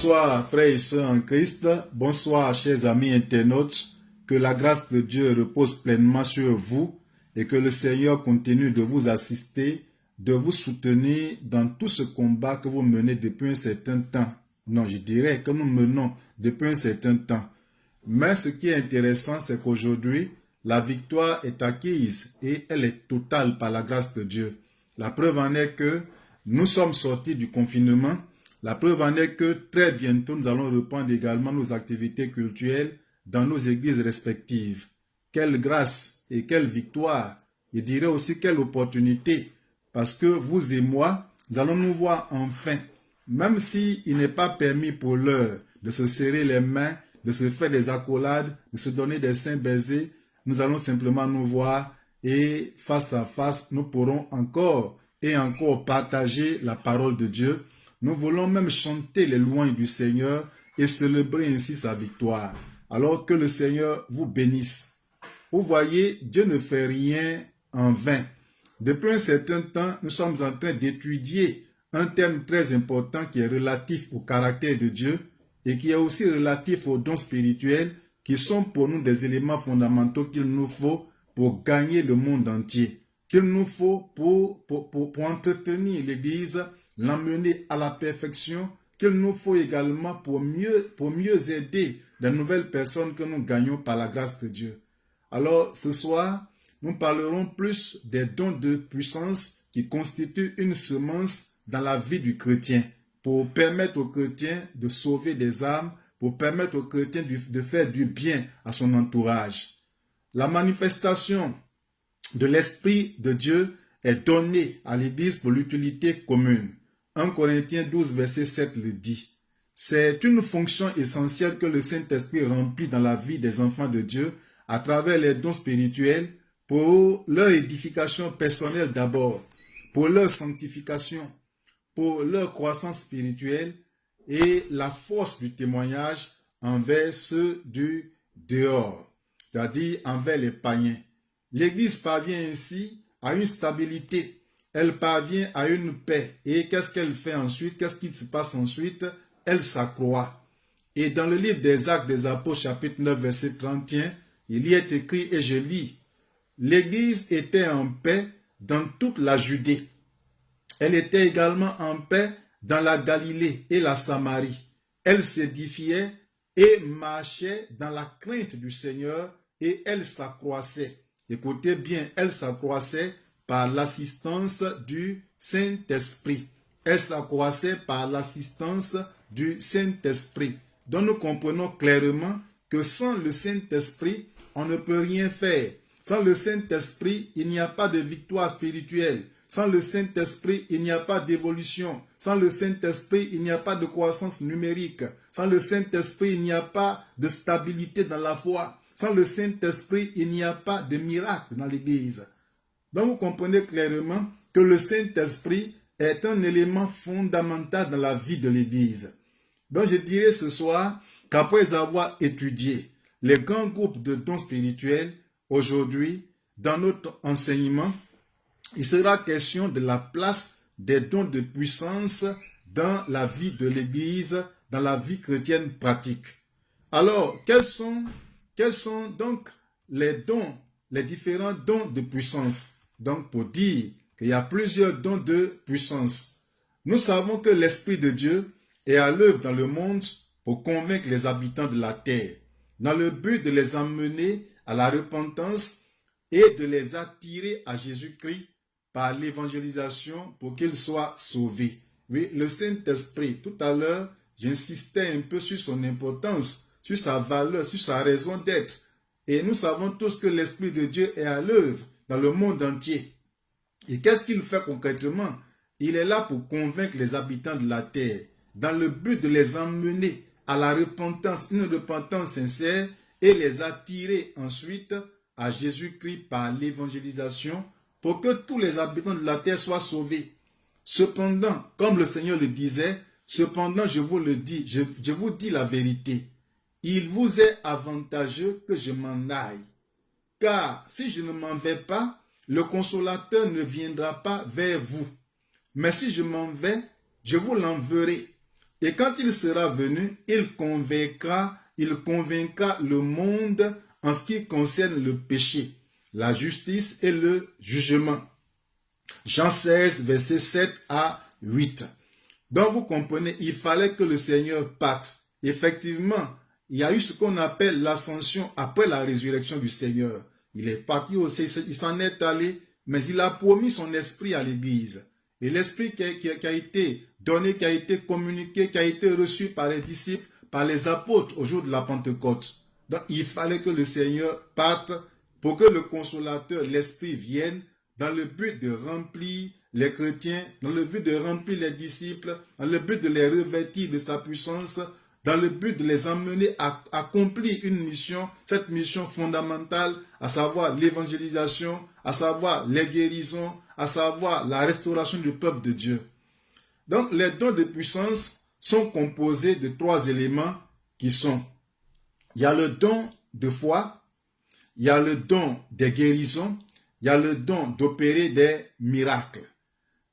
Bonsoir frères et sœurs en Christ, bonsoir chers amis internautes, que la grâce de Dieu repose pleinement sur vous et que le Seigneur continue de vous assister, de vous soutenir dans tout ce combat que vous menez depuis un certain temps. Non, je dirais que nous menons depuis un certain temps. Mais ce qui est intéressant, c'est qu'aujourd'hui, la victoire est acquise et elle est totale par la grâce de Dieu. La preuve en est que nous sommes sortis du confinement. La preuve en est que très bientôt, nous allons reprendre également nos activités culturelles dans nos églises respectives. Quelle grâce et quelle victoire. Je dirais aussi quelle opportunité. Parce que vous et moi, nous allons nous voir enfin. Même s'il n'est pas permis pour l'heure de se serrer les mains, de se faire des accolades, de se donner des saints baisers, nous allons simplement nous voir et face à face, nous pourrons encore et encore partager la parole de Dieu. Nous voulons même chanter les louanges du Seigneur et célébrer ainsi sa victoire. Alors que le Seigneur vous bénisse. Vous voyez, Dieu ne fait rien en vain. Depuis un certain temps, nous sommes en train d'étudier un thème très important qui est relatif au caractère de Dieu et qui est aussi relatif aux dons spirituels qui sont pour nous des éléments fondamentaux qu'il nous faut pour gagner le monde entier, qu'il nous faut pour entretenir l'Église, l'emmener à la perfection, qu'il nous faut également pour mieux aider les nouvelles personnes que nous gagnons par la grâce de Dieu. Alors, ce soir, nous parlerons plus des dons de puissance qui constituent une semence dans la vie du chrétien pour permettre au chrétien de sauver des âmes, pour permettre au chrétien de faire du bien à son entourage. La manifestation de l'Esprit de Dieu est donnée à l'Église pour l'utilité commune. 1 Corinthiens 12, verset 7 le dit. C'est une fonction essentielle que le Saint-Esprit remplit dans la vie des enfants de Dieu à travers les dons spirituels pour leur édification personnelle d'abord, pour leur sanctification, pour leur croissance spirituelle et la force du témoignage envers ceux du dehors, c'est-à-dire envers les païens. L'Église parvient ainsi à une stabilité, elle parvient à une paix. Et qu'est-ce qu'elle fait ensuite? Qu'est-ce qui se passe ensuite? Elle s'accroît. Et dans le livre des Actes des Apôtres, chapitre 9, verset 31, il y est écrit, et je lis, « L'Église était en paix dans toute la Judée. Elle était également en paix dans la Galilée et la Samarie. Elle s'édifiait et marchait dans la crainte du Seigneur et elle s'accroissait. » Écoutez bien, elle s'accroissait par l'assistance du Saint-Esprit. Elle s'accroissait par l'assistance du Saint-Esprit. Donc nous comprenons clairement que sans le Saint-Esprit, on ne peut rien faire. Sans le Saint-Esprit, il n'y a pas de victoire spirituelle. Sans le Saint-Esprit, il n'y a pas d'évolution. Sans le Saint-Esprit, il n'y a pas de croissance numérique. Sans le Saint-Esprit, il n'y a pas de stabilité dans la foi. Sans le Saint-Esprit, il n'y a pas de miracle dans l'Église. Donc vous comprenez clairement que le Saint-Esprit est un élément fondamental dans la vie de l'Église. Donc je dirais ce soir qu'après avoir étudié les grands groupes de dons spirituels, aujourd'hui, dans notre enseignement, il sera question de la place des dons de puissance dans la vie de l'Église, dans la vie chrétienne pratique. Alors, quels sont donc les dons, les différents dons de puissance? Donc, pour dire qu'il y a plusieurs dons de puissance. Nous savons que l'Esprit de Dieu est à l'œuvre dans le monde pour convaincre les habitants de la terre, dans le but de les emmener à la repentance et de les attirer à Jésus-Christ par l'évangélisation pour qu'ils soient sauvés. Oui, le Saint-Esprit, tout à l'heure, j'insistais un peu sur son importance, sur sa valeur, sur sa raison d'être. Et nous savons tous que l'Esprit de Dieu est à l'œuvre dans le monde entier. Et qu'est-ce qu'il fait concrètement? Il est là pour convaincre les habitants de la terre, dans le but de les emmener à la repentance, une repentance sincère, et les attirer ensuite à Jésus-Christ par l'évangélisation, pour que tous les habitants de la terre soient sauvés. Cependant, comme le Seigneur le disait, cependant je vous le dis, je vous dis la vérité, il vous est avantageux que je m'en aille. Car si je ne m'en vais pas, le consolateur ne viendra pas vers vous. Mais si je m'en vais, je vous l'enverrai. Et quand il sera venu, il convaincra le monde en ce qui concerne le péché, la justice et le jugement. Jean 16, versets 7 à 8. Donc vous comprenez, il fallait que le Seigneur parte. Effectivement, il y a eu ce qu'on appelle l'ascension après la résurrection du Seigneur. Il est parti aussi, il s'en est allé, mais il a promis son esprit à l'Église. Et l'esprit qui a été donné, qui a été communiqué, qui a été reçu par les disciples, par les apôtres au jour de la Pentecôte. Donc il fallait que le Seigneur parte pour que le consolateur, l'esprit vienne dans le but de remplir les chrétiens, dans le but de remplir les disciples, dans le but de les revêtir de sa puissance, dans le but de les emmener à accomplir une mission, cette mission fondamentale, à savoir l'évangélisation, à savoir les guérisons, à savoir la restauration du peuple de Dieu. Donc les dons de puissance sont composés de 3 éléments qui sont, il y a le don de foi, il y a le don des guérisons, il y a le don d'opérer des miracles.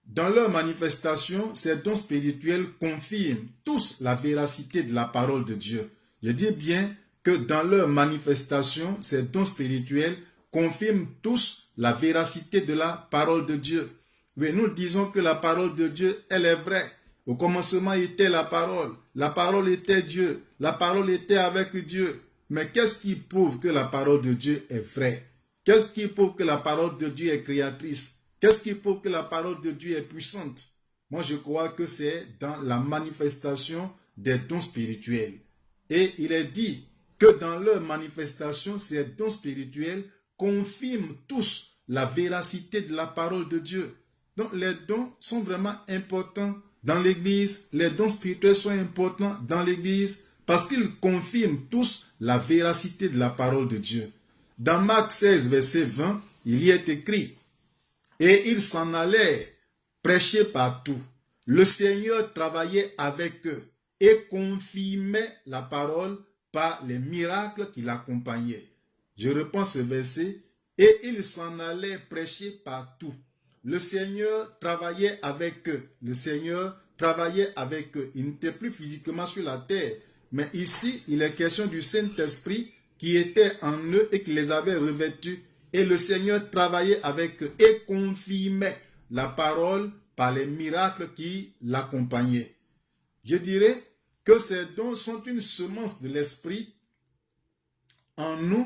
Dans leur manifestation, ces dons spirituels confirment tous la véracité de la parole de Dieu. Je dis bien que dans leur manifestation, ces dons spirituels confirment tous la véracité de la parole de Dieu. Oui, nous disons que la parole de Dieu, elle est vraie. Au commencement était la parole était Dieu, la parole était avec Dieu. Mais qu'est-ce qui prouve que la parole de Dieu est vraie? Qu'est-ce qui prouve que la parole de Dieu est créatrice? Qu'est-ce qui prouve que la parole de Dieu est puissante? Moi, je crois que c'est dans la manifestation des dons spirituels. Et il est dit que dans leur manifestation, ces dons spirituels confirment tous la véracité de la parole de Dieu. Donc, les dons sont vraiment importants dans l'Église. Les dons spirituels sont importants dans l'Église parce qu'ils confirment tous la véracité de la parole de Dieu. Dans Marc 16, verset 20, il y est écrit: et ils s'en allaient prêcher partout. Le Seigneur travaillait avec eux et confirmait la parole par les miracles qui l'accompagnaient. Je reprends ce verset. Et ils s'en allaient prêcher partout. Le Seigneur travaillait avec eux. Le Seigneur travaillait avec eux. Il n'était plus physiquement sur la terre. Mais ici, il est question du Saint-Esprit qui était en eux et qui les avait revêtus. Et le Seigneur travaillait avec eux et confirmait la parole par les miracles qui l'accompagnaient. Je dirais que ces dons sont une semence de l'Esprit en nous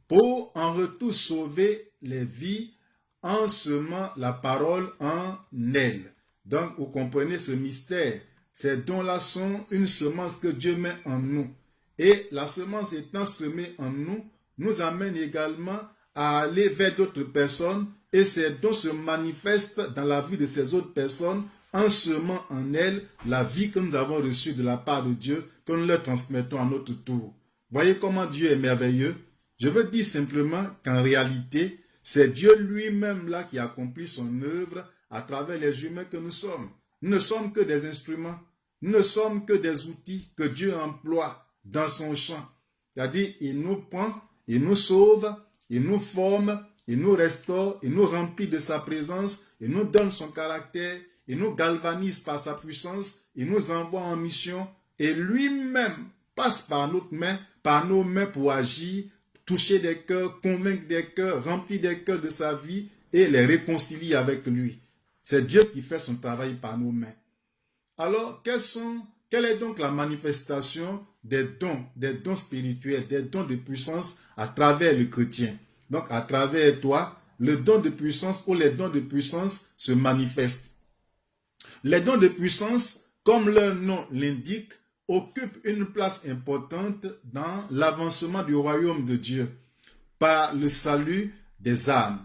pour en retour sauver les vies en semant la parole en elles. Donc, vous comprenez ce mystère. Ces dons-là sont une semence que Dieu met en nous. Et la semence étant semée en nous, nous amène également à aller vers d'autres personnes et ces dons se manifestent dans la vie de ces autres personnes en semant en elles la vie que nous avons reçue de la part de Dieu, que nous leur transmettons à notre tour. Voyez comment Dieu est merveilleux. Je veux dire simplement qu'en réalité, c'est Dieu lui-même là qui accomplit son œuvre à travers les humains que nous sommes. Nous ne sommes que des instruments, nous ne sommes que des outils que Dieu emploie dans son champ. C'est-à-dire, il nous prend, il nous sauve, il nous forme, il nous restaure, il nous remplit de sa présence, il nous donne son caractère, il nous galvanise par sa puissance, il nous envoie en mission et lui-même passe par nos mains pour agir, toucher des cœurs, convaincre des cœurs, remplir des cœurs de sa vie et les réconcilier avec lui. C'est Dieu qui fait son travail par nos mains. Alors, quelle est donc la manifestation des dons spirituels, des dons de puissance à travers le chrétien? Donc, à travers toi, le don de puissance ou les dons de puissance se manifestent. Les dons de puissance, comme leur nom l'indique, occupent une place importante dans l'avancement du royaume de Dieu par le salut des âmes.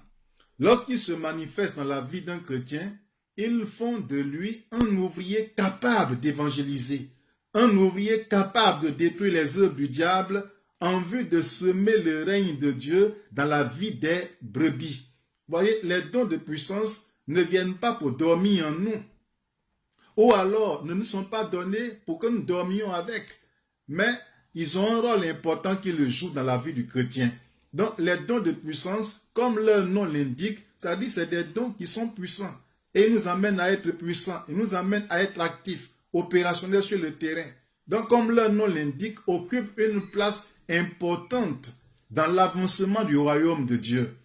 Lorsqu'ils se manifestent dans la vie d'un chrétien, ils font de lui un ouvrier capable d'évangéliser, un ouvrier capable de détruire les œuvres du diable en vue de semer le règne de Dieu dans la vie des brebis. Vous voyez, les dons de puissance ne viennent pas pour dormir en nous, ou alors ne nous sont pas donnés pour que nous dormions avec, mais ils ont un rôle important qu'ils jouent dans la vie du chrétien. Donc les dons de puissance, comme leur nom l'indique, c'est-à-dire c'est des dons qui sont puissants et ils nous amènent à être puissants, ils nous amènent à être actifs. opérationnels sur le terrain. Donc, comme leur nom l'indique, occupent une place importante dans l'avancement du royaume de Dieu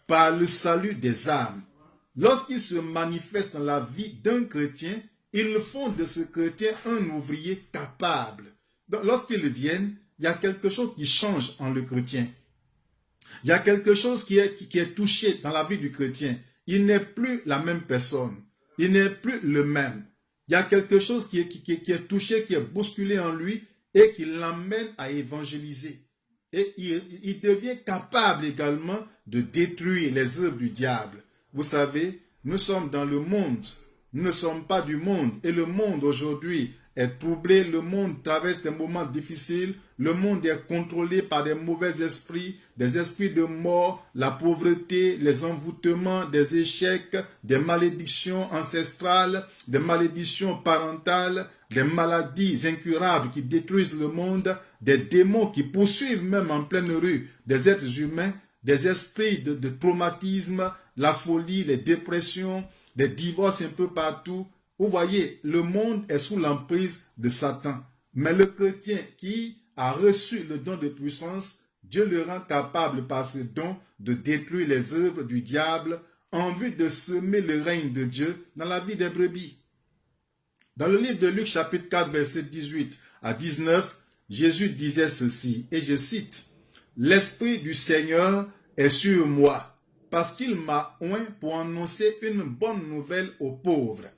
par le salut des âmes. Lorsqu'ils se manifestent dans la vie d'un chrétien, ils font de ce chrétien un ouvrier capable. Donc, lorsqu'ils viennent, il y a quelque chose qui change en le chrétien. Il y a quelque chose qui est touché dans la vie du chrétien. Il n'est plus la même personne. Il n'est plus le même. Il y a quelque chose qui est touché, qui est bousculé en lui et qui l'emmène à évangéliser. Et il devient capable également de détruire les œuvres du diable. Vous savez, nous sommes dans le monde. Nous ne sommes pas du monde. Et le monde aujourd'hui est troublé. Le monde traverse des moments difficiles. Le monde est contrôlé par des mauvais esprits, des esprits de mort, la pauvreté, les envoûtements, des échecs, des malédictions ancestrales, des malédictions parentales, des maladies incurables qui détruisent le monde, des démons qui poursuivent même en pleine rue des êtres humains, des esprits de traumatisme, la folie, les dépressions, des divorces un peu partout. Vous voyez, le monde est sous l'emprise de Satan. Mais le chrétien qui a reçu le don de puissance, Dieu le rend capable par ce don de détruire les œuvres du diable en vue de semer le règne de Dieu dans la vie des brebis. Dans le livre de Luc chapitre 4 versets 18 à 19, Jésus disait ceci, et je cite, « L'Esprit du Seigneur est sur moi, parce qu'il m'a oint pour annoncer une bonne nouvelle aux pauvres.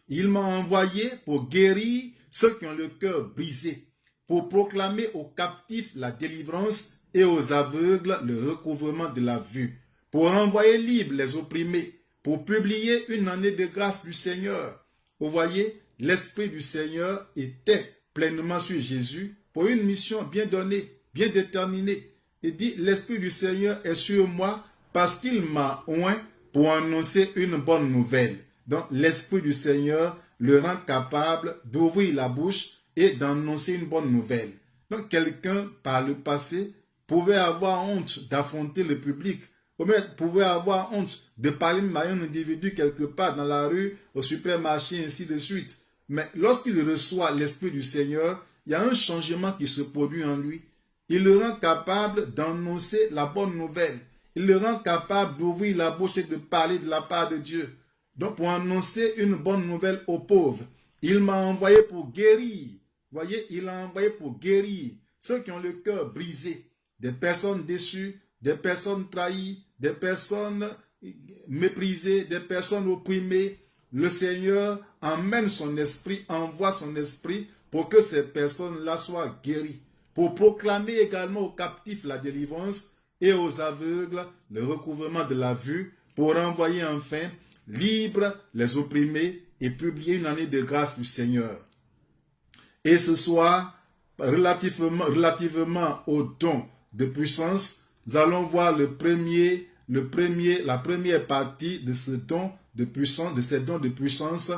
Il m'a envoyé pour guérir ceux qui ont le cœur brisé, pour proclamer aux captifs la délivrance et aux aveugles le recouvrement de la vue, pour envoyer libres les opprimés, pour publier une année de grâce du Seigneur. » Vous voyez, l'Esprit du Seigneur était pleinement sur Jésus pour une mission bien donnée, bien déterminée. Il dit, l'Esprit du Seigneur est sur moi parce qu'il m'a oint pour annoncer une bonne nouvelle. Donc, l'Esprit du Seigneur le rend capable d'ouvrir la bouche et d'annoncer une bonne nouvelle. Donc, quelqu'un, par le passé, pouvait avoir honte d'affronter le public, ou même pouvait avoir honte de parler à un individu quelque part dans la rue, au supermarché, ainsi de suite. Mais lorsqu'il reçoit l'Esprit du Seigneur, il y a un changement qui se produit en lui. Il le rend capable d'annoncer la bonne nouvelle. Il le rend capable d'ouvrir la bouche et de parler de la part de Dieu. Donc, pour annoncer une bonne nouvelle aux pauvres, il m'a envoyé pour guérir. Vous voyez, il a envoyé pour guérir ceux qui ont le cœur brisé, des personnes déçues, des personnes trahies, des personnes méprisées, des personnes opprimées. Le Seigneur emmène son esprit, envoie son esprit pour que ces personnes-là soient guéries, pour proclamer également aux captifs la délivrance et aux aveugles le recouvrement de la vue, pour envoyer enfin libres les opprimés et publier une année de grâce du Seigneur. Et ce soir, relativement au don de puissance, nous allons voir la première partie de ce don de puissance, de ces dons de puissance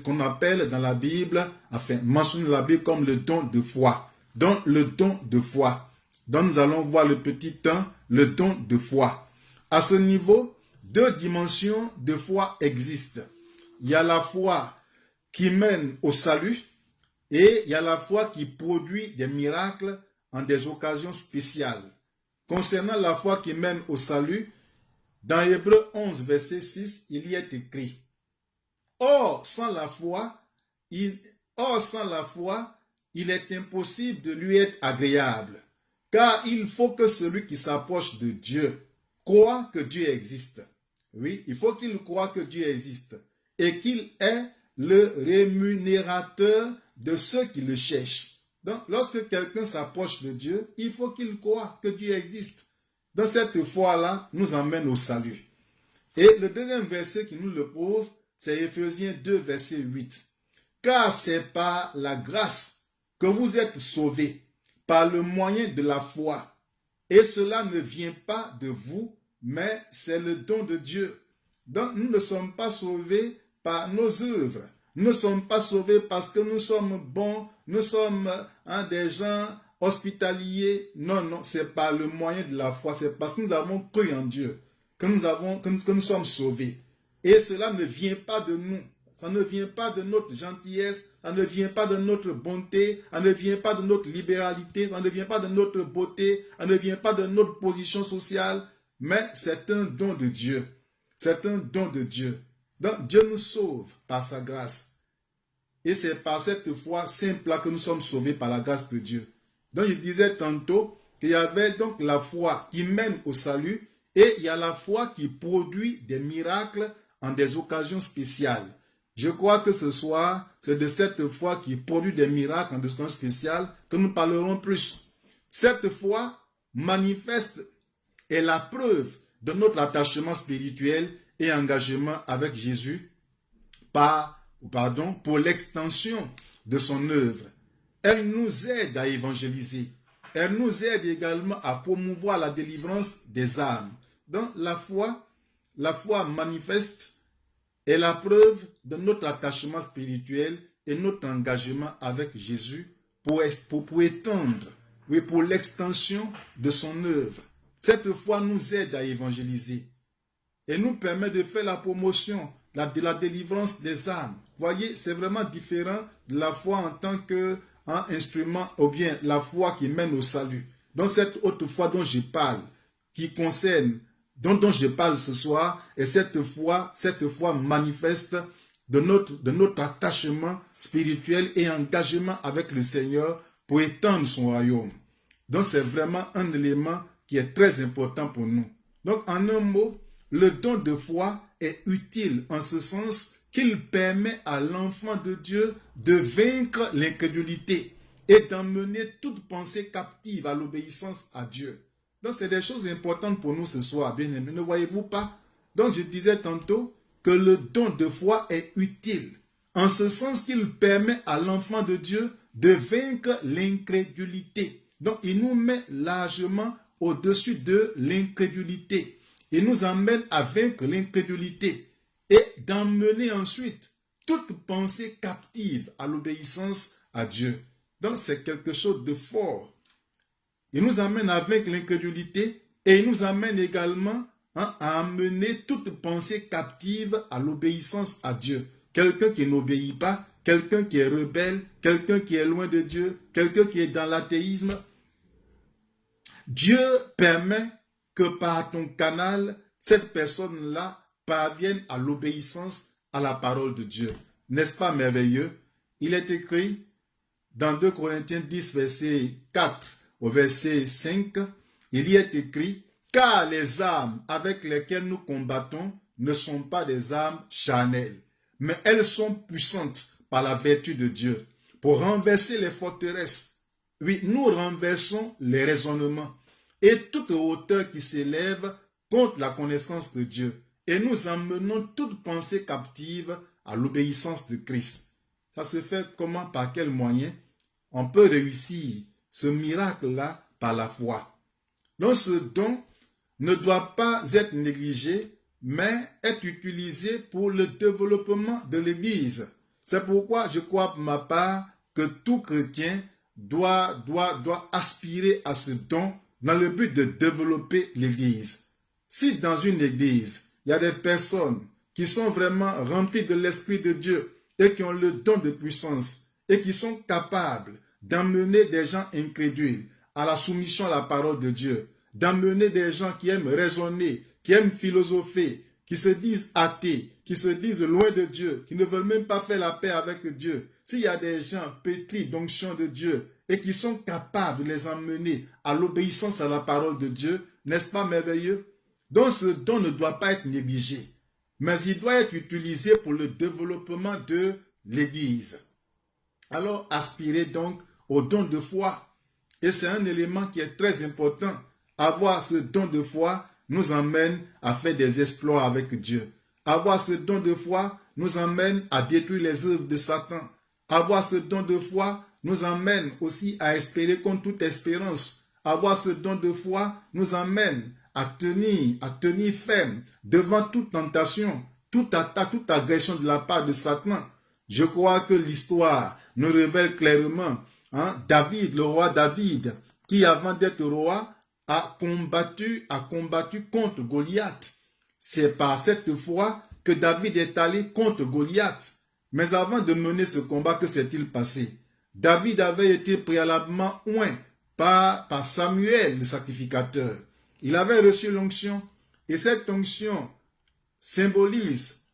qu'on appelle dans la Bible, enfin mentionné dans la Bible comme le don de foi. Donc le don de foi. Donc nous allons voir le petit 1, le don de foi. À ce niveau, deux dimensions de foi existent. Il y a la foi qui mène au salut et il y a la foi qui produit des miracles en des occasions spéciales. Concernant la foi qui mène au salut, dans Hébreux 11, verset 6, il y est écrit, Or, sans la foi, il est impossible de lui être agréable, car il faut que celui qui s'approche de Dieu croit que Dieu existe. Oui, il faut qu'il croie que Dieu existe et qu'il est le rémunérateur de ceux qui le cherchent. Donc, lorsque quelqu'un s'approche de Dieu, il faut qu'il croie que Dieu existe. Donc, cette foi-là nous emmène au salut. Et le deuxième verset qui nous le prouve, c'est Éphésiens 2, verset 8. Car c'est par la grâce que vous êtes sauvés, par le moyen de la foi. Et cela ne vient pas de vous, mais c'est le don de Dieu. Donc, nous ne sommes pas sauvés par nos œuvres. Nous ne sommes pas sauvés parce que nous sommes bons, nous sommes des gens hospitaliers. Non, c'est par le moyen de la foi. C'est parce que nous avons cru en Dieu que nous sommes sauvés. Et cela ne vient pas de nous. Ça ne vient pas de notre gentillesse, ça ne vient pas de notre bonté, ça ne vient pas de notre libéralité, ça ne vient pas de notre beauté, ça ne vient pas de notre position sociale, mais c'est un don de Dieu. C'est un don de Dieu. Donc Dieu nous sauve par sa grâce. Et c'est par cette foi simple que nous sommes sauvés par la grâce de Dieu. Donc je disais tantôt qu'il y avait donc la foi qui mène au salut et il y a la foi qui produit des miracles en des occasions spéciales. Je crois que ce soir, c'est de cette foi qui produit des miracles en des occasions spéciales que nous parlerons plus. Cette foi manifeste est la preuve de notre attachement spirituel et engagement avec Jésus pour l'extension de son œuvre. Elle nous aide à évangéliser. Elle nous aide également à promouvoir la délivrance des âmes. Donc la foi manifeste est la preuve de notre attachement spirituel et notre engagement avec Jésus pour étendre, oui, pour l'extension de son œuvre. Cette foi nous aide à évangéliser et nous permet de faire la promotion de la délivrance des âmes. Voyez, c'est vraiment différent de la foi en tant qu'instrument ou bien la foi qui mène au salut. Donc cette autre foi dont je parle, qui concerne, dont je parle ce soir, et cette foi manifeste de notre attachement spirituel et engagement avec le Seigneur pour étendre son royaume. Donc c'est vraiment un élément qui est très important pour nous. Donc en un mot, le don de foi est utile en ce sens qu'il permet à l'enfant de Dieu de vaincre l'incrédulité et d'emmener toute pensée captive à l'obéissance à Dieu. Donc c'est des choses importantes pour nous ce soir, bien aimés, ne voyez-vous pas? Donc je disais tantôt que le don de foi est utile, en ce sens qu'il permet à l'enfant de Dieu de vaincre l'incrédulité. Donc il nous met largement au-dessus de l'incrédulité. Il nous emmène à vaincre l'incrédulité et d'emmener ensuite toute pensée captive à l'obéissance à Dieu. Donc c'est quelque chose de fort. Il nous amène à vaincre l'incrédulité et il nous amène également à amener toute pensée captive à l'obéissance à Dieu. Quelqu'un qui n'obéit pas, quelqu'un qui est rebelle, quelqu'un qui est loin de Dieu, quelqu'un qui est dans l'athéisme. Dieu permet que par ton canal, cette personne-là parvienne à l'obéissance à la parole de Dieu. N'est-ce pas merveilleux? Il est écrit dans 2 Corinthiens 10, verset 4 au verset 5, il y est écrit « Car les armes avec lesquelles nous combattons ne sont pas des armes charnelles, mais elles sont puissantes par la vertu de Dieu pour renverser les forteresses. Oui, nous renversons les raisonnements et toute hauteur qui s'élève contre la connaissance de Dieu. Et nous emmenons toute pensée captive à l'obéissance de Christ. » Ça se fait comment? Par quel moyen? On peut réussir ce miracle-là par la foi. Donc ce don ne doit pas être négligé, mais être utilisé pour le développement de l'Église. C'est pourquoi je crois pour ma part que tout chrétien doit aspirer à ce don dans le but de développer l'Église. Si dans une Église, il y a des personnes qui sont vraiment remplies de l'Esprit de Dieu et qui ont le don de puissance et qui sont capables d'emmener des gens incrédules à la soumission à la parole de Dieu, d'emmener des gens qui aiment raisonner, qui aiment philosopher, qui se disent athées, qui se disent loin de Dieu, qui ne veulent même pas faire la paix avec Dieu. S'il y a des gens pétris d'onction de Dieu et qui sont capables de les emmener à l'obéissance à la parole de Dieu, n'est-ce pas merveilleux? Donc ce don ne doit pas être négligé, mais il doit être utilisé pour le développement de l'Église. Alors aspirez donc au don de foi. Et c'est un élément qui est très important. Avoir ce don de foi nous emmène à faire des exploits avec Dieu. Avoir ce don de foi nous emmène à détruire les œuvres de Satan. Avoir ce don de foi nous emmène aussi à espérer contre toute espérance. Avoir ce don de foi nous emmène à tenir ferme devant toute tentation, toute attaque, toute agression de la part de Satan. Je crois que l'histoire nous révèle clairement David, le roi David, qui avant d'être roi, a combattu contre Goliath. C'est par cette foi que David est allé contre Goliath. Mais avant de mener ce combat, que s'est-il passé? David avait été préalablement oint par Samuel, le sacrificateur. Il avait reçu l'onction et cette onction symbolise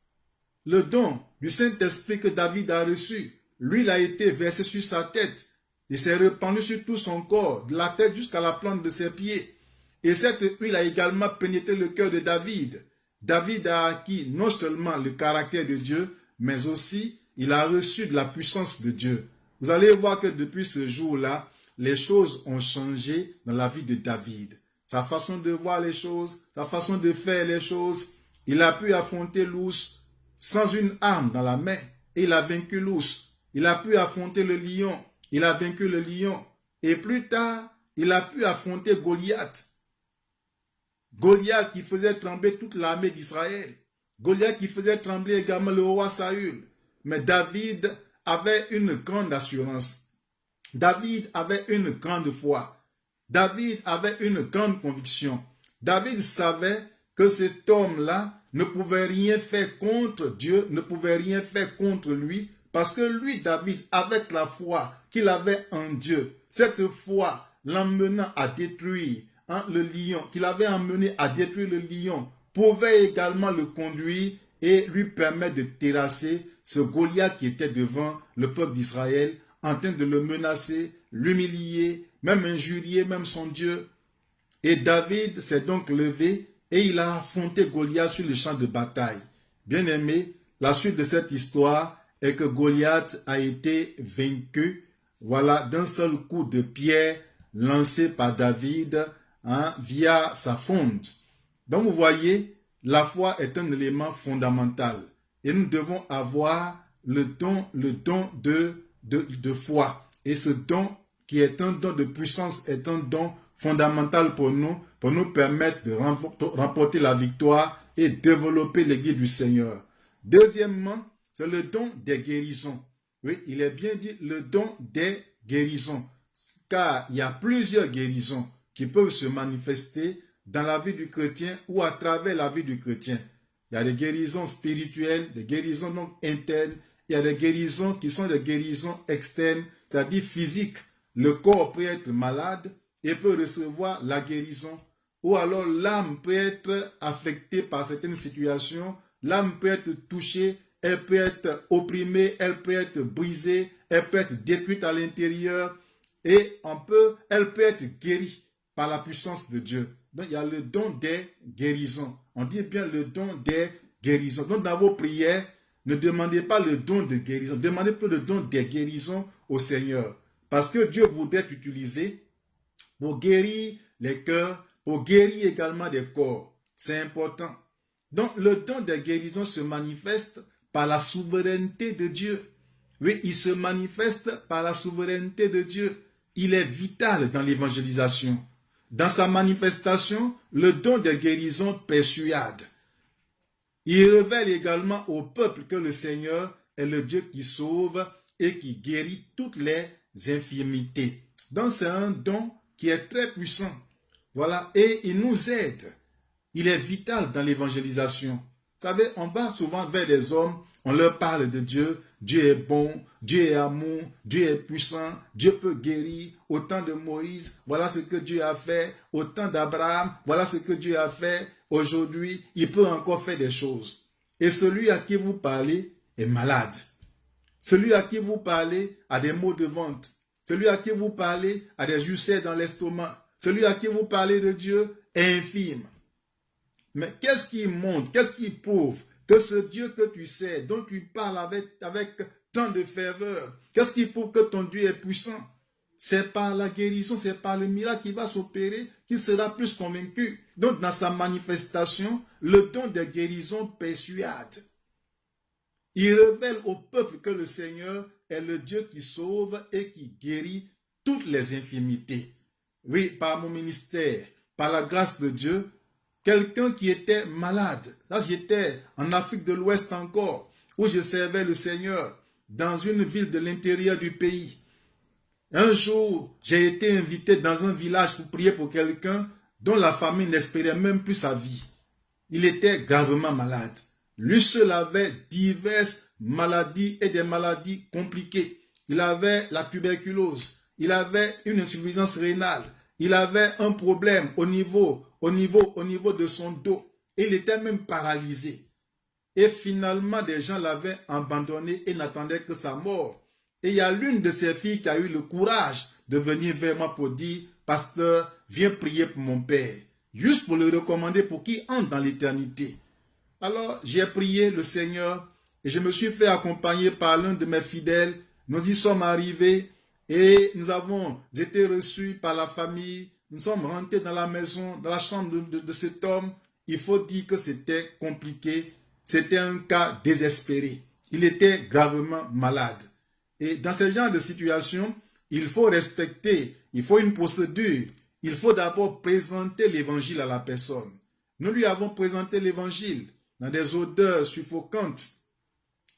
le don du Saint-Esprit que David a reçu. L'huile a été versée sur sa tête et s'est répandue sur tout son corps, de la tête jusqu'à la plante de ses pieds. Et cette huile a également pénétré le cœur de David. David a acquis non seulement le caractère de Dieu, mais aussi il a reçu de la puissance de Dieu. Vous allez voir que depuis ce jour-là, les choses ont changé dans la vie de David. Sa façon de voir les choses, sa façon de faire les choses. Il a pu affronter l'ours sans une arme dans la main et il a vaincu l'ours. Il a pu affronter le lion, il a vaincu le lion. Et plus tard, il a pu affronter Goliath. Goliath qui faisait trembler toute l'armée d'Israël. Goliath qui faisait trembler également le roi Saül. Mais David avait une grande assurance. David avait une grande foi. David avait une grande conviction. David savait que cet homme-là ne pouvait rien faire contre Dieu, ne pouvait rien faire contre lui, parce que lui, David, avec la foi qu'il avait en Dieu, cette foi l'emmenant à détruire le lion, qu'il avait emmené à détruire le lion, pouvait également le conduire et lui permettre de terrasser ce Goliath qui était devant le peuple d'Israël, en train de le menacer, l'humilier, même injurier, même son Dieu. Et David s'est donc levé et il a affronté Goliath sur le champ de bataille. Bien aimé, la suite de cette histoire est que Goliath a été vaincu, voilà, d'un seul coup de pierre lancé par David via sa fonte. Donc vous voyez, la foi est un élément fondamental et nous devons avoir le don de foi. Et ce don qui est un don de puissance est un don fondamental pour nous permettre de remporter la victoire et développer l'église du Seigneur. Deuxièmement, c'est le don des guérisons. Oui, il est bien dit le don des guérisons, car il y a plusieurs guérisons qui peuvent se manifester dans la vie du chrétien ou à travers la vie du chrétien. Il y a des guérisons spirituelles, des guérisons donc internes, il y a des guérisons qui sont des guérisons externes, c'est-à-dire physiques. Le corps peut être malade et peut recevoir la guérison. Ou alors l'âme peut être affectée par certaines situations, l'âme peut être touchée, elle peut être opprimée, elle peut être brisée, elle peut être détruite à l'intérieur et elle peut être guérie par la puissance de Dieu. Donc il y a le don des guérisons. On dit bien le don des guérisons. Donc dans vos prières, ne demandez pas le don de guérison, demandez plus le don des guérisons au Seigneur. Parce que Dieu voudrait t'utiliser pour guérir les cœurs, pour guérir également des corps. C'est important. Donc le don des guérisons se manifeste par la souveraineté de Dieu. Oui, il se manifeste par la souveraineté de Dieu. Il est vital dans l'évangélisation. Dans sa manifestation, le don des guérisons persuade. Il révèle également au peuple que le Seigneur est le Dieu qui sauve et qui guérit toutes les infirmités. Donc c'est un don qui est très puissant. Voilà, et il nous aide. Il est vital dans l'évangélisation. Vous savez, on va souvent vers les hommes, on leur parle de Dieu. Dieu est bon, Dieu est amour, Dieu est puissant, Dieu peut guérir. Au temps de Moïse, voilà ce que Dieu a fait. Au temps d'Abraham, voilà ce que Dieu a fait. Aujourd'hui, il peut encore faire des choses. Et celui à qui vous parlez est malade. Celui à qui vous parlez a des maux de ventre. Celui à qui vous parlez a des ulcères dans l'estomac. Celui à qui vous parlez de Dieu est infirme. Mais qu'est-ce qui montre, qu'est-ce qui prouve que ce Dieu que tu sais, dont tu parles avec tant de ferveur, qu'est-ce qui prouve que ton Dieu est puissant? C'est par la guérison, c'est par le miracle qui va s'opérer qu'il sera plus convaincu. Donc dans sa manifestation, le don de guérison persuade. Il révèle au peuple que le Seigneur est le Dieu qui sauve et qui guérit toutes les infirmités. Oui, par mon ministère, par la grâce de Dieu, quelqu'un qui était malade, ça j'étais en Afrique de l'Ouest encore, où je servais le Seigneur, dans une ville de l'intérieur du pays. Un jour, j'ai été invité dans un village pour prier pour quelqu'un dont la famille n'espérait même plus sa vie. Il était gravement malade. Lui seul avait diverses maladies et des maladies compliquées. Il avait la tuberculose, il avait une insuffisance rénale, il avait un problème au niveau de son dos. Il était même paralysé. Et finalement, des gens l'avaient abandonné et n'attendaient que sa mort. Et il y a l'une de ses filles qui a eu le courage de venir vers moi pour dire, pasteur, viens prier pour mon père. Juste pour le recommander pour qu'il entre dans l'éternité. Alors, j'ai prié le Seigneur et je me suis fait accompagner par l'un de mes fidèles. Nous y sommes arrivés et nous avons été reçus par la famille. Nous sommes rentrés dans la maison, dans la chambre de cet homme. Il faut dire que c'était compliqué. C'était un cas désespéré. Il était gravement malade. Et dans ce genre de situation, il faut respecter, il faut une procédure. Il faut d'abord présenter l'évangile à la personne. Nous lui avons présenté l'évangile dans des odeurs suffocantes,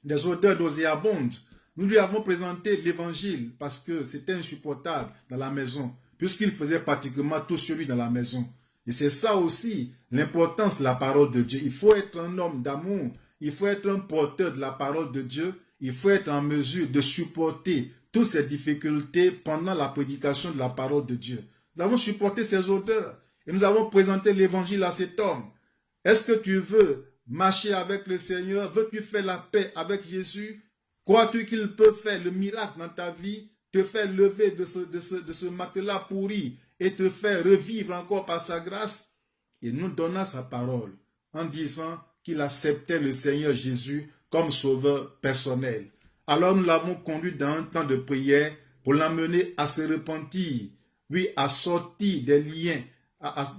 des odeurs nauséabondes. Nous lui avons présenté l'évangile parce que c'était insupportable dans la maison, puisqu'il faisait pratiquement tout sur lui dans la maison. Et c'est ça aussi l'importance de la parole de Dieu. Il faut être un homme d'amour, il faut être un porteur de la parole de Dieu, il faut être en mesure de supporter toutes ces difficultés pendant la prédication de la parole de Dieu. Nous avons supporté ces odeurs et nous avons présenté l'évangile à cet homme. Est-ce que tu veux marcher avec le Seigneur? Veux-tu faire la paix avec Jésus? Crois-tu qu'il peut faire le miracle dans ta vie, te faire lever de ce matelas pourri et te faire revivre encore par sa grâce? Il nous donna sa parole en disant qu'il acceptait le Seigneur Jésus comme sauveur personnel. Alors nous l'avons conduit dans un temps de prière pour l'amener à se repentir, oui, à sortir des liens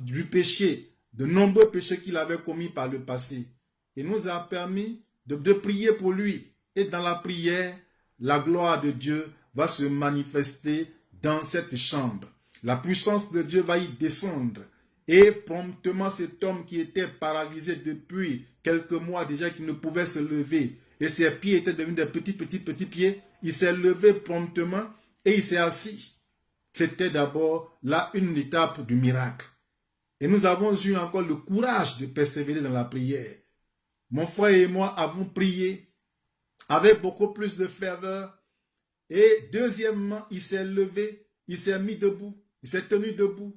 du péché, de nombreux péchés qu'il avait commis par le passé. Il nous a permis de prier pour lui. Et dans la prière, la gloire de Dieu va se manifester dans cette chambre. La puissance de Dieu va y descendre. Et promptement, cet homme qui était paralysé depuis quelques mois déjà, qui ne pouvait se lever, et ses pieds étaient devenus des petits pieds, il s'est levé promptement et il s'est assis. C'était d'abord là une étape du miracle. Et nous avons eu encore le courage de persévérer dans la prière. Mon frère et moi avons prié avec beaucoup plus de ferveur. Et deuxièmement, il s'est levé, il s'est mis debout, il s'est tenu debout.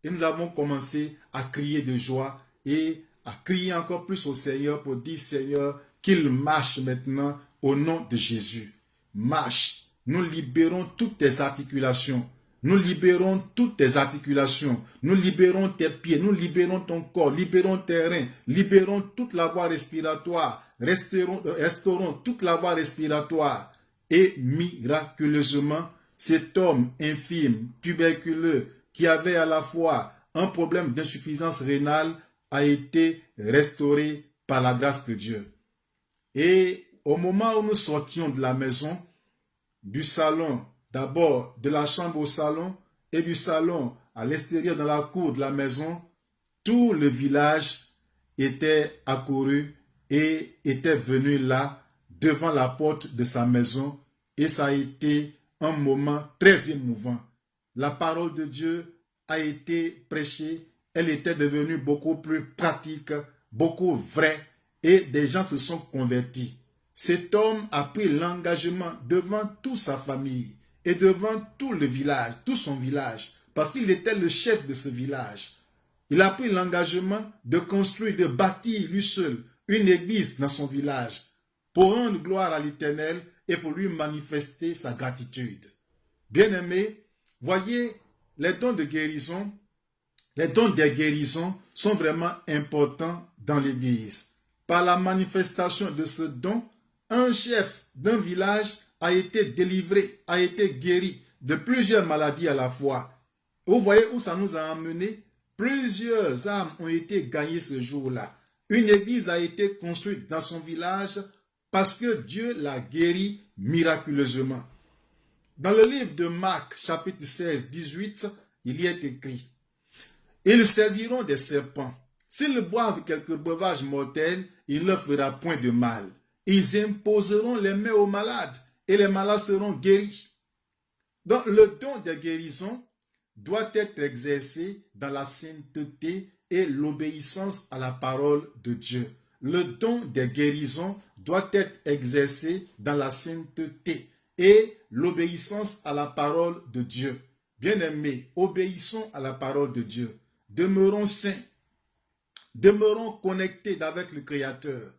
Et nous avons commencé à crier de joie et à crier encore plus au Seigneur pour dire, Seigneur, qu'il marche maintenant au nom de Jésus. Marche. Nous libérons toutes tes articulations. Nous libérons toutes tes articulations. Nous libérons tes pieds. Nous libérons ton corps. Libérons tes reins. Libérons toute la voie respiratoire. Restaurons toute la voie respiratoire. Et miraculeusement, cet homme infirme, tuberculeux, qui avait à la fois un problème d'insuffisance rénale, a été restauré par la grâce de Dieu. Et au moment où nous sortions de la maison, du salon, d'abord de la chambre au salon, et du salon à l'extérieur dans la cour de la maison, tout le village était accouru et était venu là, devant la porte de sa maison, et ça a été un moment très émouvant. La parole de Dieu a été prêchée, elle était devenue beaucoup plus pratique, beaucoup vraie, et des gens se sont convertis. Cet homme a pris l'engagement devant toute sa famille et devant tout le village, tout son village, parce qu'il était le chef de ce village. Il a pris l'engagement de construire, de bâtir lui seul une église dans son village pour rendre gloire à l'Éternel et pour lui manifester sa gratitude. Bien-aimés, voyez, les dons de guérison, les dons des guérisons sont vraiment importants dans l'église. Par la manifestation de ce don, un chef d'un village a été délivré, a été guéri de plusieurs maladies à la fois. Vous voyez où ça nous a amené? Plusieurs âmes ont été gagnées ce jour-là. Une église a été construite dans son village parce que Dieu l'a guéri miraculeusement. Dans le livre de Marc, chapitre 16, 18, il y est écrit: ils saisiront des serpents. S'ils boivent quelques breuvages mortels, il ne leur fera point de mal. Ils imposeront les mains aux malades et les malades seront guéris. Donc le don de guérison doit être exercé dans la sainteté et l'obéissance à la parole de Dieu. le don des guérisons doit être exercé dans la sainteté et l'obéissance à la parole de Dieu. Bien-aimés, obéissons à la parole de Dieu. Demeurons saints. Demeurons connectés avec le Créateur.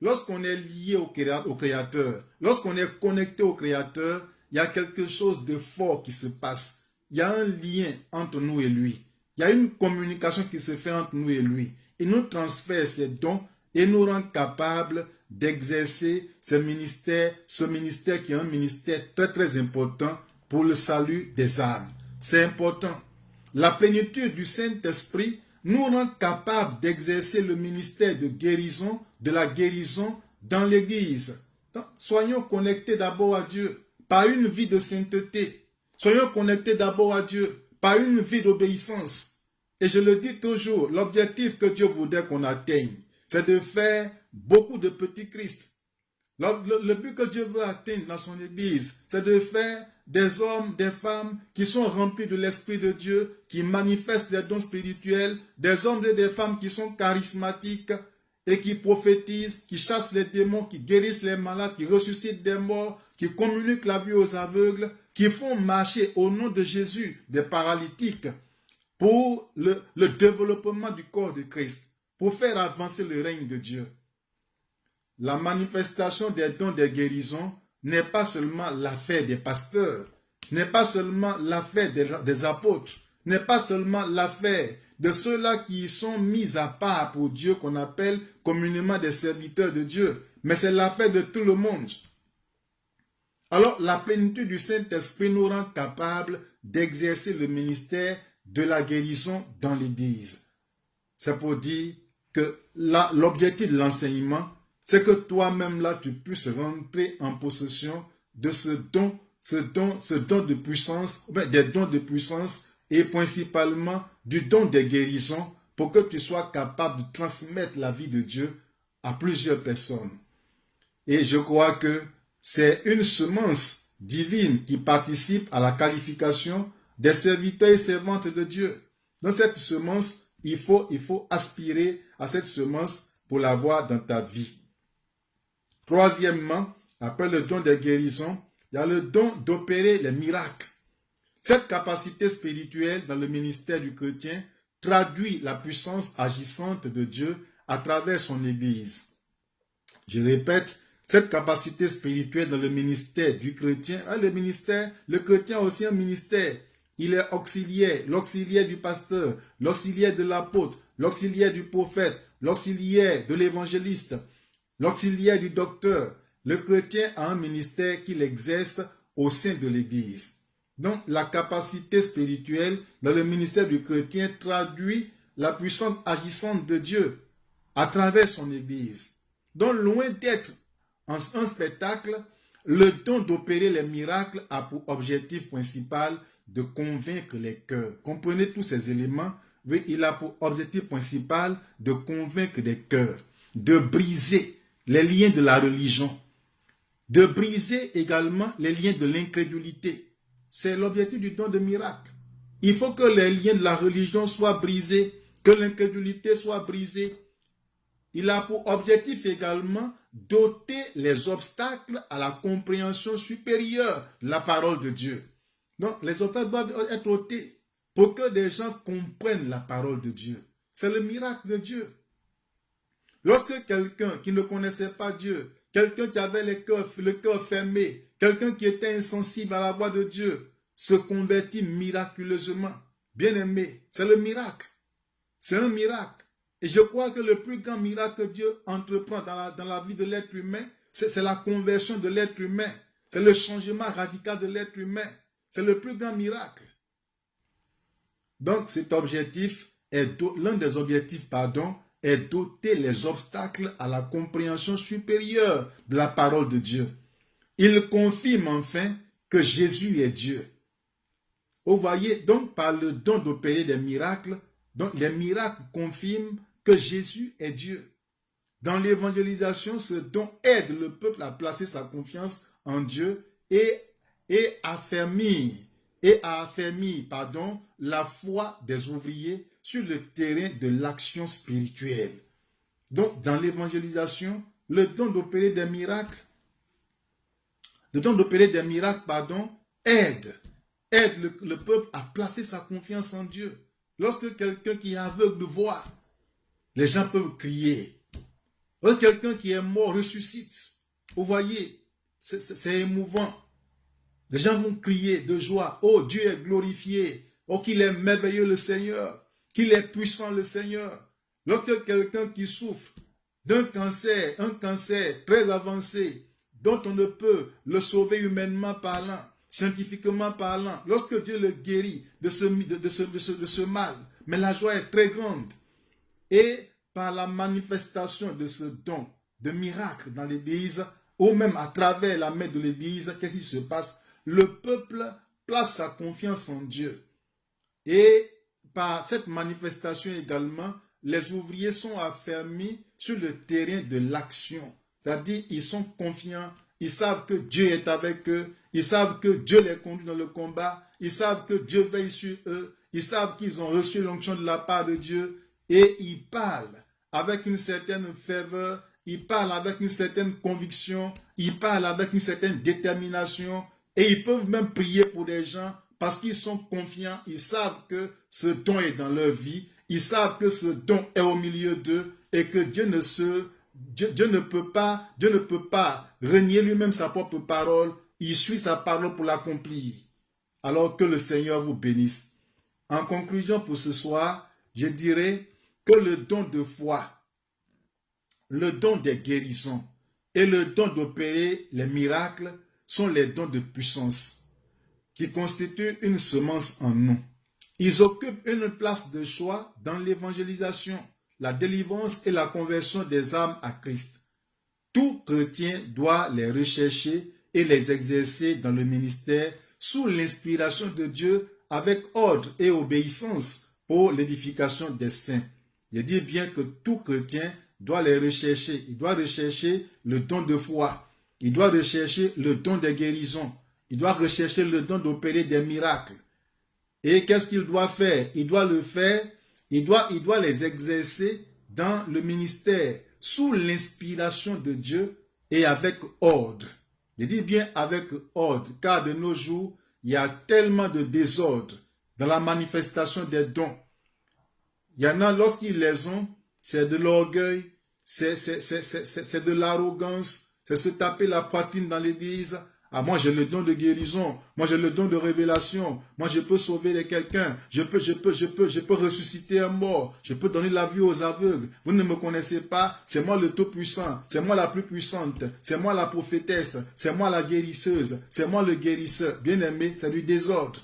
Lorsqu'on est lié au Créateur, lorsqu'on est connecté au Créateur, il y a quelque chose de fort qui se passe. Il y a un lien entre nous et lui. Il y a une communication qui se fait entre nous et lui. Il nous transfère ses dons et nous rend capables d'exercer ce ministère qui est un ministère très très important pour le salut des âmes. C'est important. La plénitude du Saint-Esprit nous rend capables d'exercer le ministère de guérison, de la guérison dans l'Église. Donc, soyons connectés d'abord à Dieu par une vie de sainteté. Soyons connectés d'abord à Dieu par une vie d'obéissance. Et je le dis toujours, l'objectif que Dieu voudrait qu'on atteigne, c'est de faire beaucoup de petits Christ. Le but que Dieu veut atteindre dans son Église, c'est de faire des hommes, des femmes qui sont remplis de l'Esprit de Dieu, qui manifestent les dons spirituels, des hommes et des femmes qui sont charismatiques et qui prophétisent, qui chassent les démons, qui guérissent les malades, qui ressuscitent des morts, qui communiquent la vie aux aveugles, qui font marcher au nom de Jésus des paralytiques pour le développement du corps de Christ, pour faire avancer le règne de Dieu. La manifestation des dons des guérisons n'est pas seulement l'affaire des pasteurs, n'est pas seulement l'affaire des apôtres, n'est pas seulement l'affaire de ceux-là qui sont mis à part pour Dieu, qu'on appelle communément des serviteurs de Dieu, mais c'est l'affaire de tout le monde. Alors, la plénitude du Saint-Esprit nous rend capables d'exercer le ministère de la guérison dans l'Église. C'est pour dire que l'objectif de l'enseignement, c'est que toi-même là, tu puisses rentrer en possession de ce don de puissance, des dons de puissance et principalement du don des guérisons pour que tu sois capable de transmettre la vie de Dieu à plusieurs personnes. Et je crois que c'est une semence divine qui participe à la qualification des serviteurs et servantes de Dieu. Dans cette semence, il faut aspirer à cette semence pour l'avoir dans ta vie. Troisièmement, après le don des guérisons, il y a le don d'opérer les miracles. Cette capacité spirituelle dans le ministère du chrétien traduit la puissance agissante de Dieu à travers son Église. Je répète, cette capacité spirituelle dans le ministère du chrétien, le chrétien a aussi un ministère. Il est auxiliaire, l'auxiliaire du pasteur, l'auxiliaire de l'apôtre, l'auxiliaire du prophète, l'auxiliaire de l'évangéliste, l'auxiliaire du docteur. Le chrétien a un ministère qu'il exerce au sein de l'Église. Donc, la capacité spirituelle dans le ministère du chrétien traduit la puissance agissante de Dieu à travers son Église. Donc, loin d'être un spectacle, le don d'opérer les miracles a pour objectif principal de convaincre les cœurs. Comprenez tous ces éléments. Oui, il a pour objectif principal de convaincre les cœurs, de briser les liens de la religion, de briser également les liens de l'incrédulité. C'est l'objectif du don de miracle. Il faut que les liens de la religion soient brisés, que l'incrédulité soit brisée. Il a pour objectif également d'ôter les obstacles à la compréhension supérieure de la parole de Dieu. Donc, les obstacles doivent être ôtés pour que les gens comprennent la parole de Dieu. C'est le miracle de Dieu. Lorsque quelqu'un qui ne connaissait pas Dieu, quelqu'un qui avait le cœur fermé, quelqu'un qui était insensible à la voix de Dieu, se convertit miraculeusement. Bien-aimé, c'est le miracle. C'est un miracle. Et je crois que le plus grand miracle que Dieu entreprend dans la vie de l'être humain, c'est la conversion de l'être humain. C'est le changement radical de l'être humain. C'est le plus grand miracle. Donc cet objectif l'un des objectifs, est d'ôter les obstacles à la compréhension supérieure de la parole de Dieu. Il confirme enfin que Jésus est Dieu. Vous voyez, donc par le don d'opérer des miracles, donc les miracles confirment que Jésus est Dieu. Dans l'évangélisation, ce don aide le peuple à placer sa confiance en Dieu et à affermir la foi des ouvriers sur le terrain de l'action spirituelle. Donc, dans l'évangélisation, le don d'opérer des miracles, aide le peuple à placer sa confiance en Dieu. Lorsque quelqu'un qui est aveugle voit, les gens peuvent crier. Lorsque quelqu'un qui est mort ressuscite, vous voyez, c'est émouvant. Les gens vont crier de joie. Oh, Dieu est glorifié. Oh, qu'il est merveilleux le Seigneur. Qu'il est puissant le Seigneur. Lorsque quelqu'un qui souffre d'un cancer, un cancer très avancé, dont on ne peut le sauver humainement parlant, scientifiquement parlant, lorsque Dieu le guérit de ce mal, mais la joie est très grande. Et par la manifestation de ce don de miracle dans l'Église, ou même à travers la main de l'Église, qu'est-ce qui se passe? Le peuple place sa confiance en Dieu. Et par cette manifestation également, les ouvriers sont affermis sur le terrain de l'action. C'est-à-dire, ils sont confiants, ils savent que Dieu est avec eux, ils savent que Dieu les conduit dans le combat, ils savent que Dieu veille sur eux, ils savent qu'ils ont reçu l'onction de la part de Dieu, et ils parlent avec une certaine ferveur, ils parlent avec une certaine conviction, ils parlent avec une certaine détermination, et ils peuvent même prier pour des gens parce qu'ils sont confiants, ils savent que ce don est dans leur vie, ils savent que ce don est au milieu d'eux et que Dieu ne peut pas renier lui-même sa propre parole, il suit sa parole pour l'accomplir. Alors que le Seigneur vous bénisse. En conclusion pour ce soir, je dirais que le don de foi, le don des guérisons et le don d'opérer les miracles sont les dons de puissance qui constituent une semence en nous. Ils occupent une place de choix dans l'évangélisation, la délivrance et la conversion des âmes à Christ. Tout chrétien doit les rechercher et les exercer dans le ministère sous l'inspiration de Dieu avec ordre et obéissance pour l'édification des saints. Je dis bien que tout chrétien doit les rechercher. Il doit rechercher le don de foi. Il doit rechercher le don des guérisons. Il doit rechercher le don d'opérer des miracles. Et qu'est-ce qu'il doit faire? Il doit le faire, il doit les exercer dans le ministère sous l'inspiration de Dieu et avec ordre. Je dis bien avec ordre, car de nos jours, il y a tellement de désordre dans la manifestation des dons. Il y en a, lorsqu'ils les ont, c'est de l'orgueil, c'est de l'arrogance, c'est se taper la poitrine dans l'église. Ah, moi j'ai le don de guérison, moi j'ai le don de révélation, moi je peux sauver quelqu'un, je peux ressusciter un mort, je peux donner la vie aux aveugles. Vous ne me connaissez pas, c'est moi le Tout-Puissant, c'est moi la plus puissante, c'est moi la prophétesse, c'est moi la guérisseuse, c'est moi le guérisseur. Bien-aimé, c'est du désordre.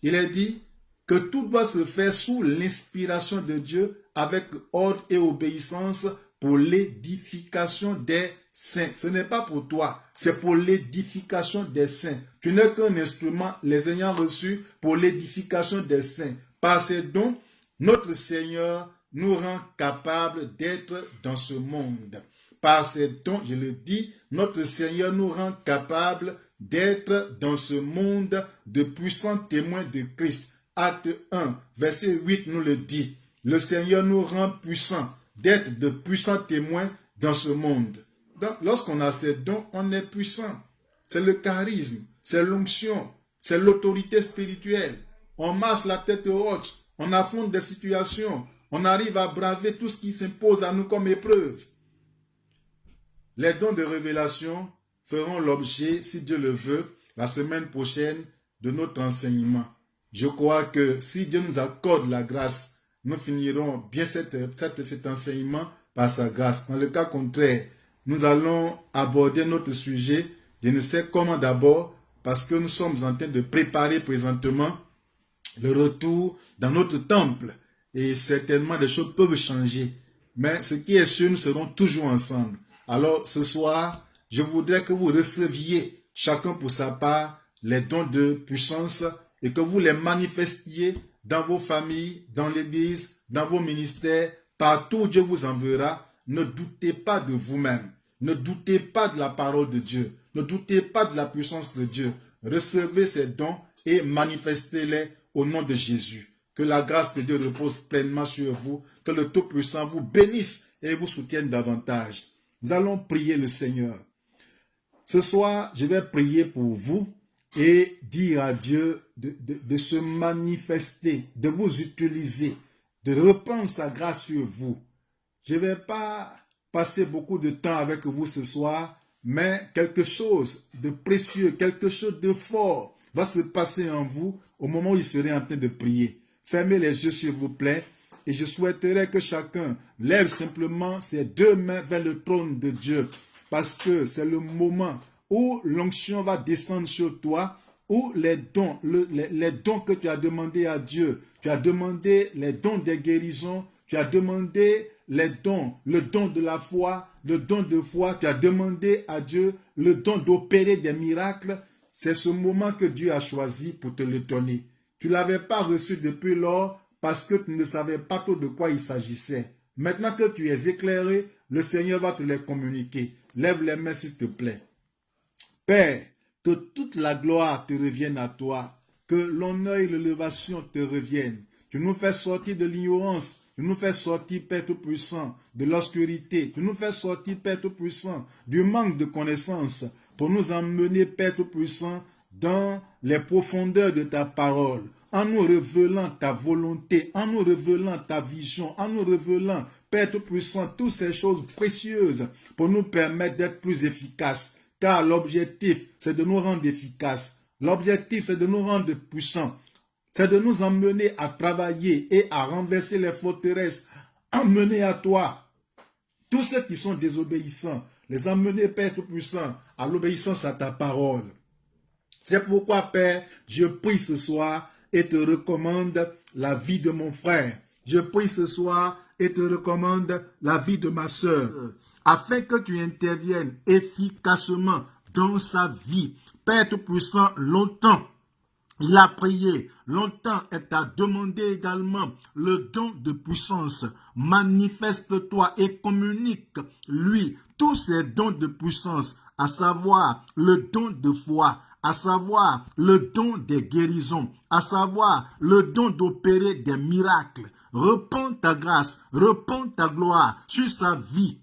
Il est dit que tout doit se faire sous l'inspiration de Dieu avec ordre et obéissance pour l'édification des saints. Ce n'est pas pour toi, c'est pour l'édification des saints. Tu n'es qu'un instrument, les ayant reçus pour l'édification des saints. Par ces dons, notre Seigneur nous rend capables d'être dans ce monde. Par ces dons, je le dis, notre Seigneur nous rend capables d'être dans ce monde de puissants témoins de Christ. Acte 1, verset 8 nous le dit. Le Seigneur nous rend puissants d'être de puissants témoins dans ce monde. Donc, lorsqu'on a ces dons, on est puissant. C'est le charisme, c'est l'onction, c'est l'autorité spirituelle. On marche la tête haute, on affronte des situations, on arrive à braver tout ce qui s'impose à nous comme épreuve. Les dons de révélation feront l'objet, si Dieu le veut, la semaine prochaine de notre enseignement. Je crois que si Dieu nous accorde la grâce, nous finirons bien cet enseignement par sa grâce. Dans le cas contraire, nous allons aborder notre sujet. Je ne sais comment d'abord, parce que nous sommes en train de préparer présentement le retour dans notre temple. Et certainement, les choses peuvent changer. Mais ce qui est sûr, nous serons toujours ensemble. Alors, ce soir, je voudrais que vous receviez, chacun pour sa part, les dons de puissance et que vous les manifestiez dans vos familles, dans l'église, dans vos ministères, partout où Dieu vous enverra. Ne doutez pas de vous-même. Ne doutez pas de la parole de Dieu. Ne doutez pas de la puissance de Dieu. Recevez ces dons et manifestez-les au nom de Jésus. Que la grâce de Dieu repose pleinement sur vous. Que le Tout-Puissant vous bénisse et vous soutienne davantage. Nous allons prier le Seigneur. Ce soir, je vais prier pour vous et dire à Dieu de se manifester, de vous utiliser, de répandre sa grâce sur vous. Je ne vais pas passer beaucoup de temps avec vous ce soir, mais quelque chose de précieux, quelque chose de fort va se passer en vous au moment où il serait en train de prier. Fermez les yeux s'il vous plaît et je souhaiterais que chacun lève simplement ses deux mains vers le trône de Dieu parce que c'est le moment où l'onction va descendre sur toi, où les dons que tu as demandé à Dieu, tu as demandé les dons des guérisons, tu as demandé les dons, le don de la foi, le don de foi, tu as demandé à Dieu le don d'opérer des miracles. C'est ce moment que Dieu a choisi pour te le donner. Tu ne l'avais pas reçu depuis lors parce que tu ne savais pas trop de quoi il s'agissait. Maintenant que tu es éclairé, le Seigneur va te les communiquer. Lève les mains s'il te plaît. Père, que toute la gloire te revienne à toi, que l'honneur et l'élévation te reviennent. Tu nous fais sortir de l'ignorance, tu nous fais sortir, Père Tout-Puissant, de l'obscurité, tu nous fais sortir, Père Tout-Puissant, du manque de connaissance, pour nous emmener, Père Tout-Puissant, dans les profondeurs de ta parole, en nous révélant ta volonté, en nous révélant ta vision, en nous révélant, Père Tout-Puissant, toutes ces choses précieuses pour nous permettre d'être plus efficaces. Car l'objectif, c'est de nous rendre efficaces. L'objectif, c'est de nous rendre puissants. C'est de nous emmener à travailler et à renverser les forteresses. Emmener à toi tous ceux qui sont désobéissants. Les emmener, Père Tout-Puissant, à l'obéissance à ta parole. C'est pourquoi, Père, je prie ce soir et te recommande la vie de mon frère. Je prie ce soir et te recommande la vie de ma sœur, afin que tu interviennes efficacement dans sa vie. Père Tout-Puissant, longtemps, il a prié, longtemps, elle t'a demandé également le don de puissance. Manifeste-toi et communique, lui, tous ces dons de puissance, à savoir le don de foi, à savoir le don des guérisons, à savoir le don d'opérer des miracles. Répands ta grâce, répands ta gloire sur sa vie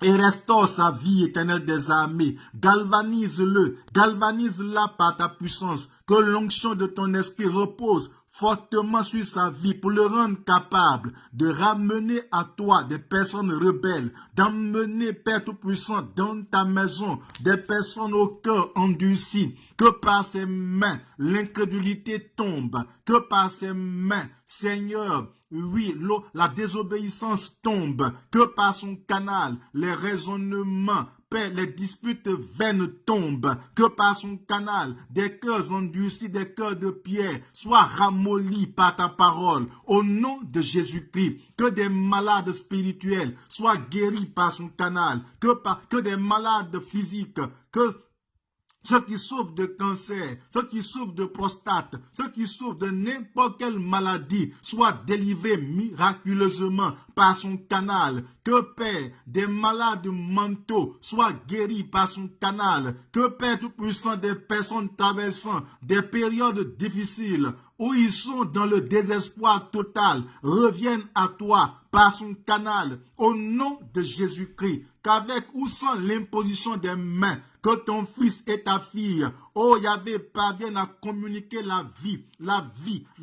et restaure sa vie, Éternel des armées. Galvanise-le, galvanise-la par ta puissance, que l'onction de ton esprit repose fortement sur sa vie pour le rendre capable de ramener à toi des personnes rebelles, d'emmener, Père Tout-Puissant, dans ta maison des personnes au cœur endurci, que par ses mains l'incrédulité tombe, que par ses mains, Seigneur, oui, la désobéissance tombe, que par son canal, les raisonnements, Père, les disputes vaines tombent, que par son canal, des cœurs endurcis, des cœurs de pierre, soient ramollis par ta parole, au nom de Jésus-Christ, que des malades spirituels soient guéris par son canal, que des malades physiques, que ceux qui souffrent de cancer, ceux qui souffrent de prostate, ceux qui souffrent de n'importe quelle maladie soient délivrés miraculeusement par son canal. Que Père, des malades mentaux soient guéris par son canal. Que Père Tout-Puissant, des personnes traversant des périodes difficiles où ils sont dans le désespoir total reviennent à toi par son canal, au nom de Jésus-Christ, qu'avec ou sans l'imposition des mains, que ton fils et ta fille, oh Yahvé, parviennent à communiquer la vie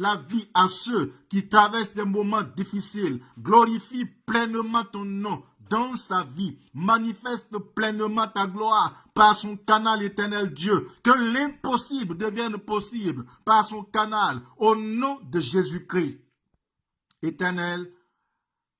à ceux qui traversent des moments difficiles. Glorifie pleinement ton nom dans sa vie, manifeste pleinement ta gloire par son canal, Éternel Dieu, que l'impossible devienne possible par son canal, au nom de Jésus-Christ. Éternel,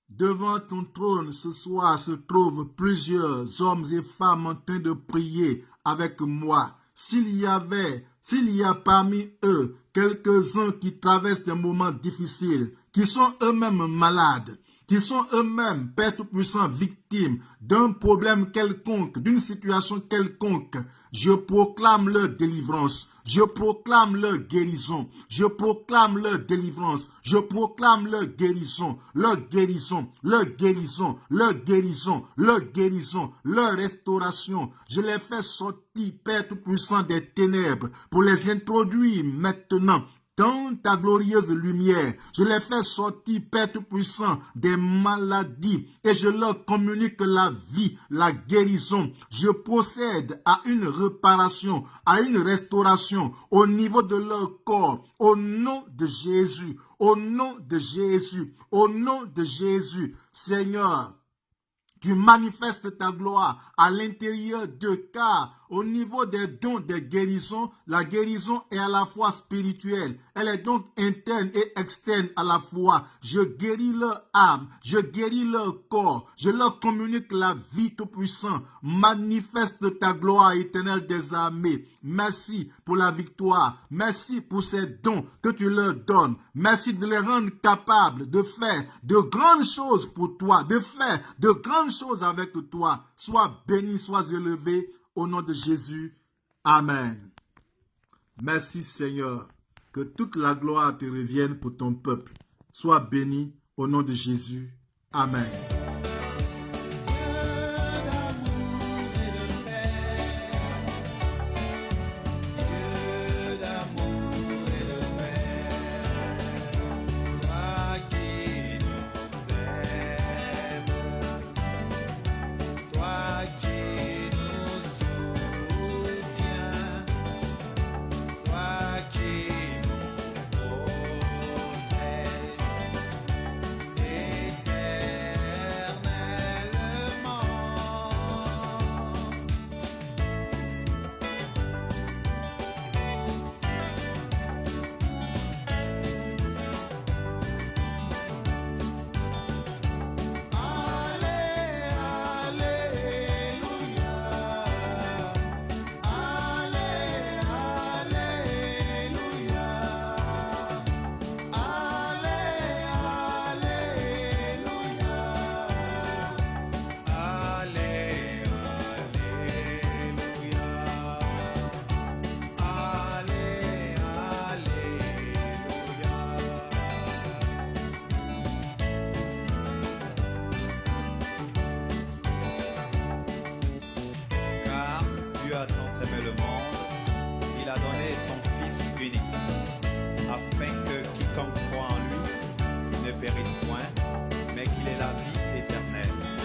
devant ton trône ce soir se trouvent plusieurs hommes et femmes en train de prier avec moi. S'il y a parmi eux quelques-uns qui traversent des moments difficiles, qui sont eux-mêmes malades, qui sont eux-mêmes, Père Tout-Puissant, victimes d'un problème quelconque, d'une situation quelconque, je proclame leur délivrance, je proclame leur guérison, je proclame leur délivrance, je proclame leur guérison, leur guérison, leur guérison, leur guérison, leur guérison, leur restauration. Je les fais sortir, Père Tout-Puissant, des ténèbres pour les introduire maintenant dans ta glorieuse lumière. Je les fais sortir, Père Tout-Puissant, des maladies et je leur communique la vie, la guérison. Je procède à une réparation, à une restauration au niveau de leur corps, au nom de Jésus, au nom de Jésus, au nom de Jésus. Seigneur, tu manifestes ta gloire à l'intérieur d'eux, car au niveau des dons des guérisons, la guérison est à la fois spirituelle. Elle est donc interne et externe à la fois. Je guéris leur âme, je guéris leur corps, je leur communique la vie tout-puissant. Manifeste ta gloire éternelle des armées. Merci pour la victoire. Merci pour ces dons que tu leur donnes. Merci de les rendre capables de faire de grandes choses pour toi, de faire de grandes choses avec toi. Sois béni, sois élevé au nom de Jésus. Amen. Merci Seigneur. Que toute la gloire te revienne pour ton peuple. Sois béni au nom de Jésus. Amen. Dieu a tant aimé le monde, il a donné son Fils unique, afin que quiconque croit en lui ne périsse point, mais qu'il ait la vie éternelle.